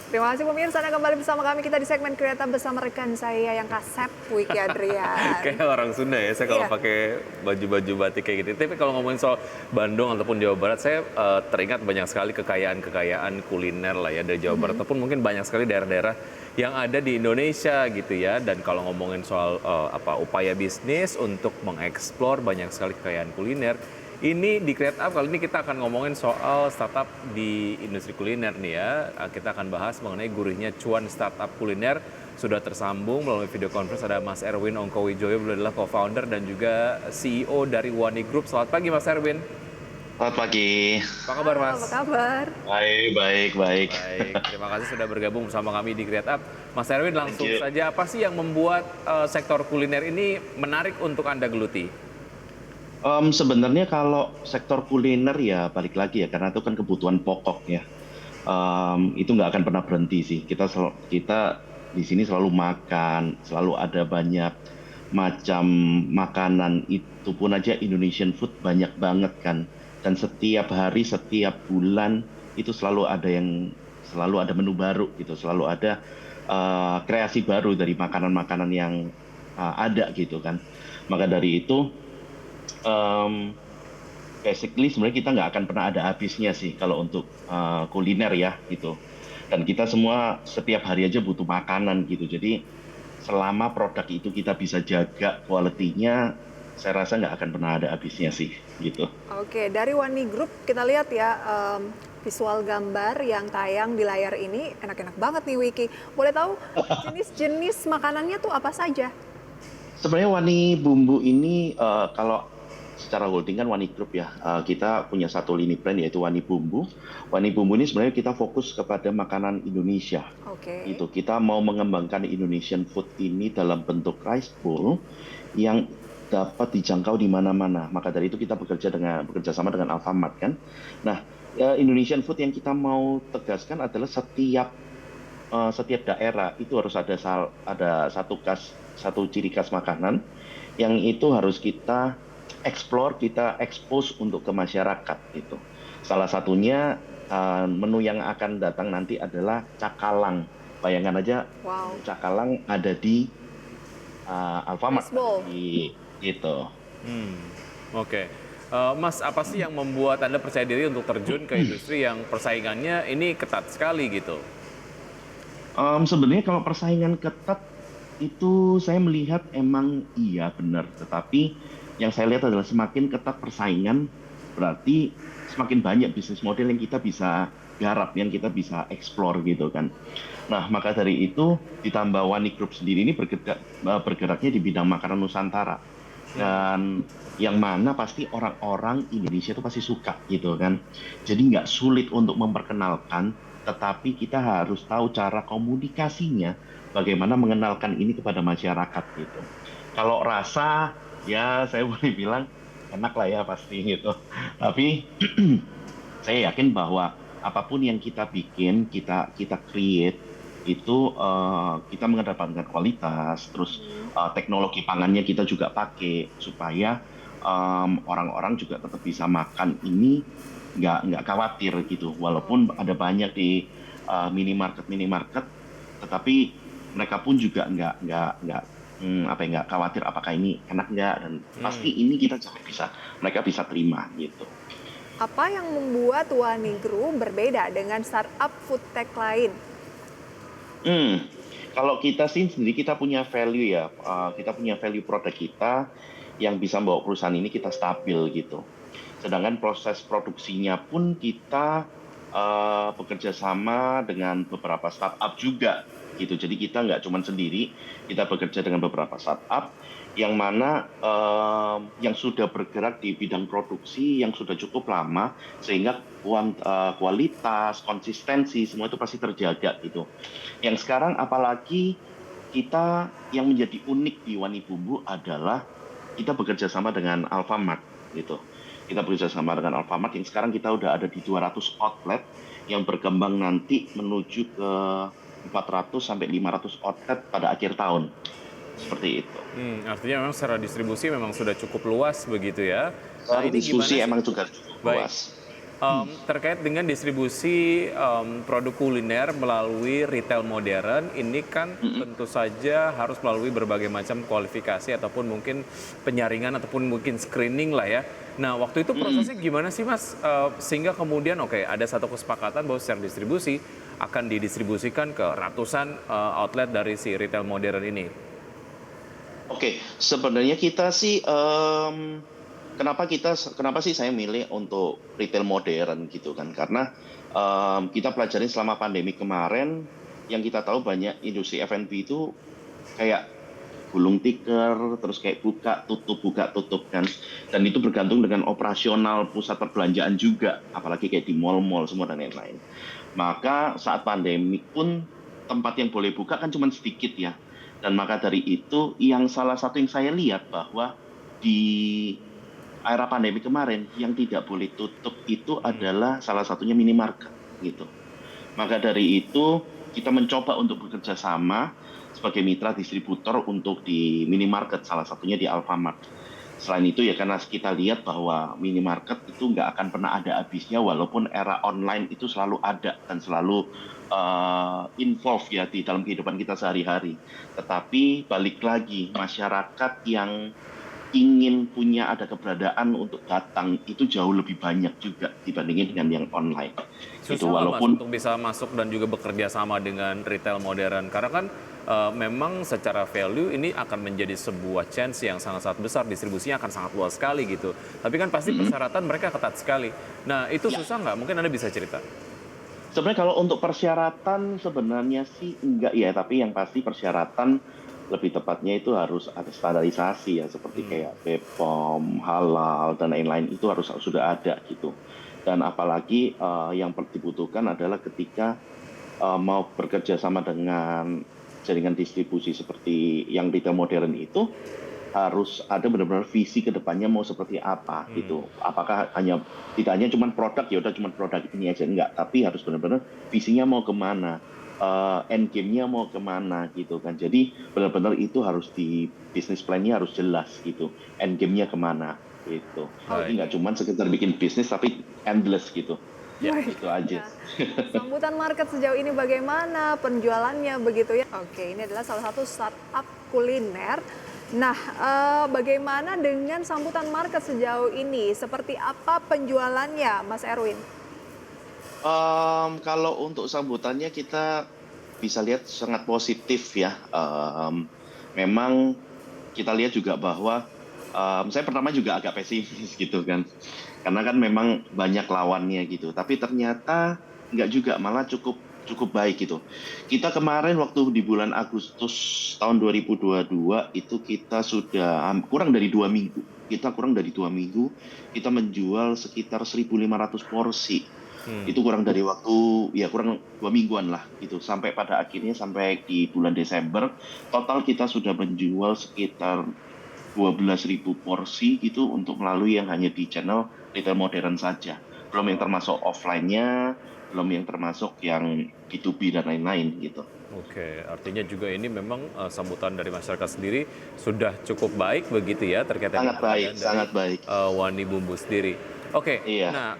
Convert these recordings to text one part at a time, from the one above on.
Terima kasih pemirsa, Anda kembali bersama kami. Kita di segmen Kreatif bersama rekan saya yang kasep, Wiki Adrian. Kayak orang Sunda ya, saya kalau Iya. pakai baju-baju batik kayak gitu. Tapi kalau ngomongin soal Bandung ataupun Jawa Barat, saya teringat banyak sekali kekayaan-kekayaan kuliner lah ya dari Jawa Barat. Ataupun mungkin banyak sekali daerah-daerah yang ada di Indonesia gitu ya. Dan kalau ngomongin soal upaya bisnis untuk mengeksplor banyak sekali kekayaan kuliner, ini di Create Up kali ini kita akan ngomongin soal startup di industri kuliner nih ya. Kita akan bahas mengenai gurihnya cuan startup kuliner. Sudah tersambung melalui video conference ada Mas Erwin Ongkowijoyo, beliau adalah co-founder dan juga CEO dari Wani Group. Selamat pagi Mas Erwin. Selamat pagi. Apa kabar Halo, Mas? apa kabar? Baik, baik, baik. Baik, terima kasih sudah bergabung bersama kami di Create Up. Mas Erwin, langsung Thank you. saja, apa sih yang membuat sektor kuliner ini menarik untuk Anda geluti? Sebenarnya kalau sektor kuliner ya balik lagi ya, karena itu kan kebutuhan pokok ya. Itu nggak akan pernah berhenti sih. Kita di sini selalu makan, selalu ada banyak macam makanan. Itu pun aja Indonesian food banyak banget kan. Dan setiap hari, setiap bulan itu selalu ada menu baru gitu, selalu ada kreasi baru dari makanan-makanan yang ada gitu kan. Maka dari itu basically sebenarnya kita nggak akan pernah ada habisnya sih kalau untuk kuliner ya gitu. Dan kita semua setiap hari aja butuh makanan gitu. Jadi selama produk itu kita bisa jaga kualitinya, saya rasa nggak akan pernah ada habisnya sih gitu. Oke, dari Wani Group kita lihat ya visual gambar yang tayang di layar ini enak-enak banget nih Wiki. Boleh tahu jenis-jenis makanannya tuh apa saja? Sebenarnya Wani Bumbu ini kalau secara holding kan Wani Group ya, kita punya satu lini brand yaitu Wani Bumbu. Wani Bumbu ini sebenarnya kita fokus kepada makanan Indonesia. Oke. Itu kita mau mengembangkan Indonesian food ini dalam bentuk rice bowl yang dapat dijangkau di mana-mana. Maka dari itu kita bekerja sama dengan Alfamart kan. Nah, Indonesian food yang kita mau tegaskan adalah setiap daerah itu harus ada satu ciri khas makanan yang itu harus kita explore, kita expose untuk ke masyarakat gitu. Salah satunya menu yang akan datang nanti adalah cakalang. Bayangkan aja, Wow. cakalang ada di Alfamart Rice bowl. gitu. Oke. Mas, apa sih yang membuat Anda percaya diri untuk terjun ke industri yang persaingannya ini ketat sekali gitu? Sebenarnya kalau persaingan ketat itu saya melihat emang iya benar, tetapi yang saya lihat adalah semakin ketat persaingan berarti semakin banyak bisnis model yang kita bisa garap, yang kita bisa explore gitu kan. Nah, maka dari itu ditambah Wani Group sendiri ini bergeraknya di bidang makanan Nusantara. Dan yang mana pasti orang-orang Indonesia itu pasti suka gitu kan. Jadi nggak sulit untuk memperkenalkan, tetapi kita harus tahu cara komunikasinya, bagaimana mengenalkan ini kepada masyarakat gitu. Kalau rasa, ya saya boleh bilang enak lah ya pasti gitu. Tapi saya yakin bahwa apapun yang kita bikin, kita create itu kita mengedepankan kualitas, terus teknologi pangannya kita juga pakai supaya orang-orang juga tetap bisa makan ini nggak khawatir gitu. Walaupun ada banyak di minimarket, tetapi mereka pun juga nggak khawatir apakah ini enak nggak, dan pasti ini kita mereka bisa terima gitu. Apa yang membuat Wani Group berbeda dengan startup food tech lain? Kalau kita sendiri kita punya value ya, kita punya value produk kita yang bisa membawa perusahaan ini kita stabil gitu. Sedangkan proses produksinya pun kita bekerja sama dengan beberapa startup juga gitu. Jadi kita nggak cuma sendiri, kita bekerja dengan beberapa startup yang mana yang sudah bergerak di bidang produksi yang sudah cukup lama, sehingga kualitas, konsistensi semua itu pasti terjaga gitu. Yang sekarang apalagi kita yang menjadi unik di Wani Bumbu adalah kita bekerja sama dengan Alfamart gitu. Kita bekerja sama dengan Alfamart yang sekarang kita udah ada di 200 outlet yang berkembang nanti menuju ke 400 sampai 500 outlet pada akhir tahun. Seperti itu. Artinya memang secara distribusi memang sudah cukup luas begitu ya. Nah, ini Diskusi gimana sih? emang juga cukup Baik. luas. Terkait dengan distribusi produk kuliner melalui retail modern, ini kan tentu saja harus melalui berbagai macam kualifikasi ataupun mungkin penyaringan ataupun mungkin screening lah ya. Nah, waktu itu prosesnya gimana sih Mas? Sehingga kemudian oke, ada satu kesepakatan bahwa secara distribusi akan didistribusikan ke ratusan outlet dari si retail modern ini. Oke, sebenarnya kita sih kenapa sih saya milih untuk retail modern gitu kan? Karena kita pelajarin selama pandemi kemarin, yang kita tahu banyak industri F&B itu kayak gulung tikar, terus kayak buka tutup kan. Dan itu bergantung dengan operasional pusat perbelanjaan juga, apalagi kayak di mall-mall semua dan lain-lain. Maka saat pandemi pun tempat yang boleh buka kan cuma sedikit ya. Dan maka dari itu salah satu yang saya lihat bahwa di era pandemi kemarin yang tidak boleh tutup itu adalah salah satunya minimarket gitu. Maka dari itu kita mencoba untuk bekerja sama sebagai mitra distributor untuk di minimarket, salah satunya di Alfamart. Selain itu ya karena kita lihat bahwa minimarket itu nggak akan pernah ada habisnya walaupun era online itu selalu ada dan selalu involve ya di dalam kehidupan kita sehari-hari. Tetapi balik lagi masyarakat yang ingin punya ada keberadaan untuk datang itu jauh lebih banyak juga dibandingin dengan yang online. Itu Susah walaupun Mas untuk bisa masuk dan juga bekerja sama dengan retail modern karena kan memang secara value ini akan menjadi sebuah chance yang sangat-sangat besar, distribusinya akan sangat luas sekali gitu. Tapi kan pasti persyaratan mereka ketat sekali. Nah itu susah nggak? Mungkin Anda bisa cerita. sebenarnya kalau untuk persyaratan sebenarnya sih enggak ya, tapi yang pasti persyaratan lebih tepatnya itu harus ada standarisasi ya seperti kayak BPOM, halal dan lain-lain itu harus sudah ada gitu. Dan apalagi yang dibutuhkan adalah ketika mau bekerja sama dengan jaringan distribusi seperti yang retail modern itu harus ada benar-benar visi ke depannya mau seperti apa gitu. Apakah tidak hanya cuma produk ya udah cuma produk ini aja enggak, tapi harus benar-benar visinya mau kemana, end game-nya mau kemana gitu kan. Jadi benar-benar itu harus di bisnis plan-nya harus jelas gitu, end game-nya kemana gitu. Jadi nggak cuma sekedar bikin bisnis tapi endless gitu. Ya. Itu aja. Sambutan market sejauh ini bagaimana penjualannya begitu ya? Oke, ini adalah salah satu startup kuliner. Nah, bagaimana dengan sambutan market sejauh ini? Seperti apa penjualannya, Mas Erwin? Kalau untuk sambutannya kita bisa lihat sangat positif ya. Memang kita lihat juga bahwa saya pertama juga agak pesimis gitu kan. Karena kan memang banyak lawannya gitu. Tapi ternyata nggak juga, malah cukup baik gitu. Kita kemarin waktu di bulan Agustus tahun 2022 itu kita sudah kurang dari 2 minggu. Kita menjual sekitar 1.500 porsi. Itu kurang dari waktu ya kurang 2 mingguan lah gitu, sampai pada akhirnya sampai di bulan Desember total kita sudah menjual sekitar 12.000 porsi gitu untuk melalui yang hanya di channel retail modern saja, belum yang termasuk offline-nya, belum yang termasuk yang B2B dan lain-lain gitu. Oke, artinya juga ini memang sambutan dari masyarakat sendiri sudah cukup baik begitu ya terkait dengan Sangat baik. Wani Bumbu sendiri. Oke, Iya. nah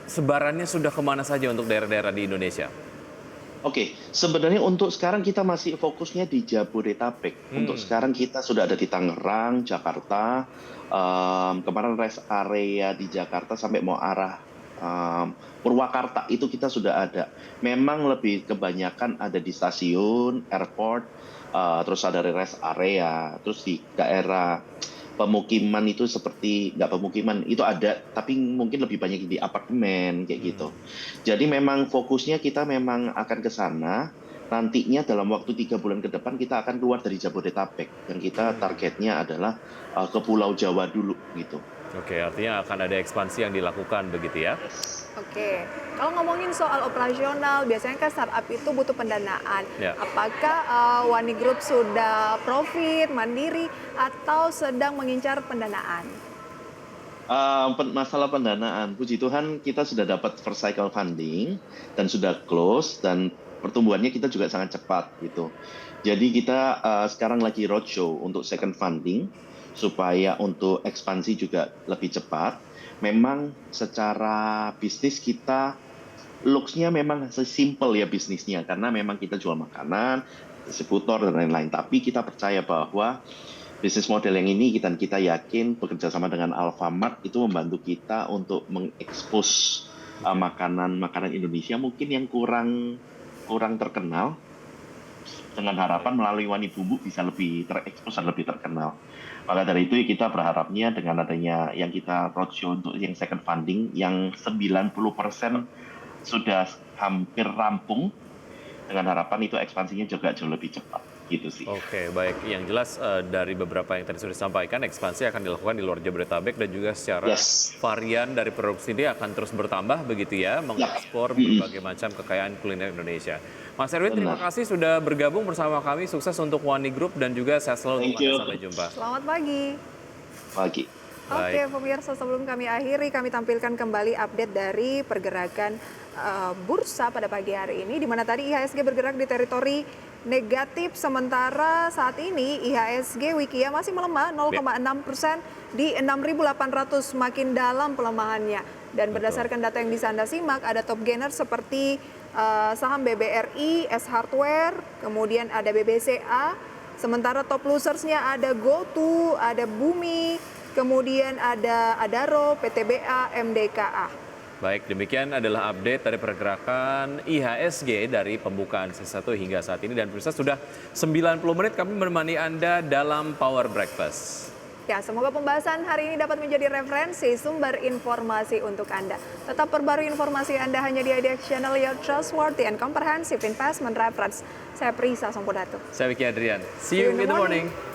sebarannya sudah kemana saja untuk daerah-daerah di Indonesia? Oke, sebenarnya untuk sekarang kita masih fokusnya di Jabodetabek. Untuk sekarang kita sudah ada di Tangerang, Jakarta. Kemarin rest area di Jakarta sampai mau arah Purwakarta itu kita sudah ada. Memang lebih kebanyakan ada di stasiun, airport, terus ada rest area, terus di daerah pemukiman itu seperti nggak pemukiman itu ada, tapi mungkin lebih banyak di apartemen kayak gitu. Jadi memang fokusnya kita memang akan ke sana. Nantinya dalam waktu 3 bulan ke depan kita akan keluar dari Jabodetabek. Yang kita targetnya adalah ke Pulau Jawa dulu gitu. Oke, artinya akan ada ekspansi yang dilakukan begitu ya? Oke, kalau ngomongin soal operasional, biasanya kan startup itu butuh pendanaan. Ya. Apakah Wani Group sudah profit, mandiri, atau sedang mengincar pendanaan? Masalah pendanaan, puji Tuhan kita sudah dapat first cycle funding dan sudah close dan pertumbuhannya kita juga sangat cepat gitu. Jadi kita sekarang lagi roadshow untuk second funding supaya untuk ekspansi juga lebih cepat. memang secara bisnis kita looks-nya memang simple ya bisnisnya, karena memang kita jual makanan, distributor dan lain-lain. Tapi kita percaya bahwa bisnis model yang ini kita yakin bekerja sama dengan Alfamart itu membantu kita untuk mengekspos makanan Indonesia mungkin yang kurang terkenal, dengan harapan melalui Wani Bumbu bisa lebih terekspos dan lebih terkenal. Maka dari itu kita berharapnya dengan adanya yang kita roadshow untuk yang second funding yang 90% sudah hampir rampung, dengan harapan itu ekspansinya juga jauh lebih cepat. Gitu sih. Oke, baik. Yang jelas dari beberapa yang tadi sudah disampaikan, ekspansi akan dilakukan di luar Jabodetabek dan juga secara varian dari produksi ini akan terus bertambah begitu ya, mengekspor berbagai macam kekayaan kuliner Indonesia. Mas Erwin, terima kasih sudah bergabung bersama kami. Sukses untuk Wani Group dan juga sehat selalu untuk Anda. Sampai jumpa. Selamat pagi. Pagi. Oke, pemirsa, sebelum kami akhiri, kami tampilkan kembali update dari pergerakan bursa pada pagi hari ini, di mana tadi IHSG bergerak di teritori negatif, sementara saat ini IHSG Wikia masih melemah 0,6% di 6.800, makin dalam pelemahannya. Dan berdasarkan data yang bisa Anda simak, ada top gainer seperti saham BBRI, S Hardware, kemudian ada BBCA, sementara top losersnya ada GoTo, ada Bumi, kemudian ada Adaro, PTBA, MDKA. Baik, demikian adalah update dari pergerakan IHSG dari pembukaan sesi 1 hingga saat ini. Dan pemirsa, sudah 90 menit kami menemani Anda dalam Power Breakfast. Ya, semoga pembahasan hari ini dapat menjadi referensi sumber informasi untuk Anda. Tetap perbarui informasi Anda hanya di IDX Channel, your trustworthy and comprehensive investment reference. Saya Prisa Sampuratu. Saya Vicky Adrian. See you in the morning.